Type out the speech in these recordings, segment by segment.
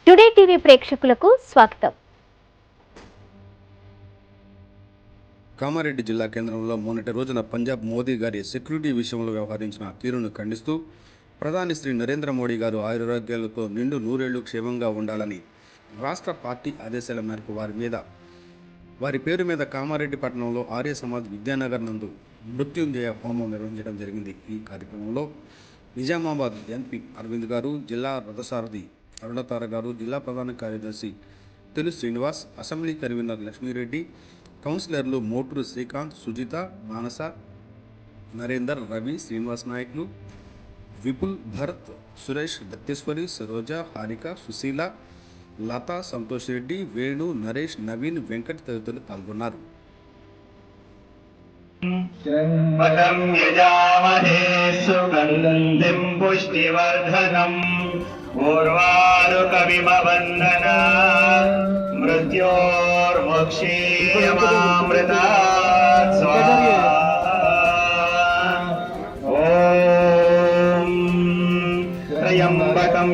Today TV ప్రేక్షకులకు స్వాగతం. కామారెడ్డి జిల్లా కేంద్రంలో మొన్నటి రోజున పంజాబ్ మోదీ గారి సెక్యూరిటీ విషయంలో వ్యవహరించిన తీరును ఖండిస్తూ ప్రధాని శ్రీ నరేంద్ర మోడీ గారు ఆయురారోగ్యాలతో నిండు నూరేళ్లు క్షేమంగా ఉండాలని రాష్ట్ర పార్టీ ఆదేశాల మేరకు వారి పేరు మీద కామారెడ్డి పట్టణంలో ఆర్య సమాజ్ విద్యానగర్ నందు మృత్యుంజయ హోమం నిర్వహించడం జరిగింది. ఈ కార్యక్రమంలో నిజామాబాద్ ఎంపీ అరవింద్ గారు, జిల్లా రథసారథి అరుణతార గారు, జిల్లా ప్రధాన కార్యదర్శి తెలు శ్రీనివాస్, అసెంబ్లీ కన్వీనర్ లక్ష్మీరెడ్డి, కౌన్సిలర్లు మోటూరు శ్రీకాంత్, సుజిత, మానస, నరేందర్, రవి, శ్రీనివాస్ నాయకులు, విపుల్, భరత్, సురేష్, దత్తేశ్వరి, సరోజ, హారిక, సుశీల, లత, సంతోష్ రెడ్డి, వేణు, నరేష్, నవీన్, వెంకట్ తదితరులు పాల్గొన్నారు. त्र्यंबकं यजामहे सुगंधिं पुष्टिवर्धनम् उर्वारुकमिव बन्धनान् मृत्योर्मुक्षीयमामृतात् स्वाहा। ॐ त्र्यंबकं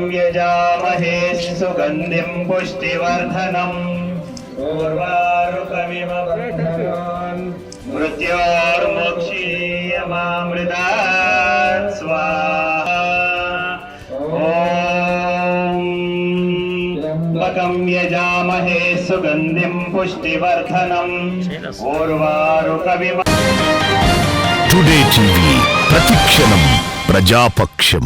यजामहे सुगंधिं पुष्टिवर्धनम् उर्वारुकमिव। టుడే టీవీ ప్రతిక్షణం ప్రజాపక్షం.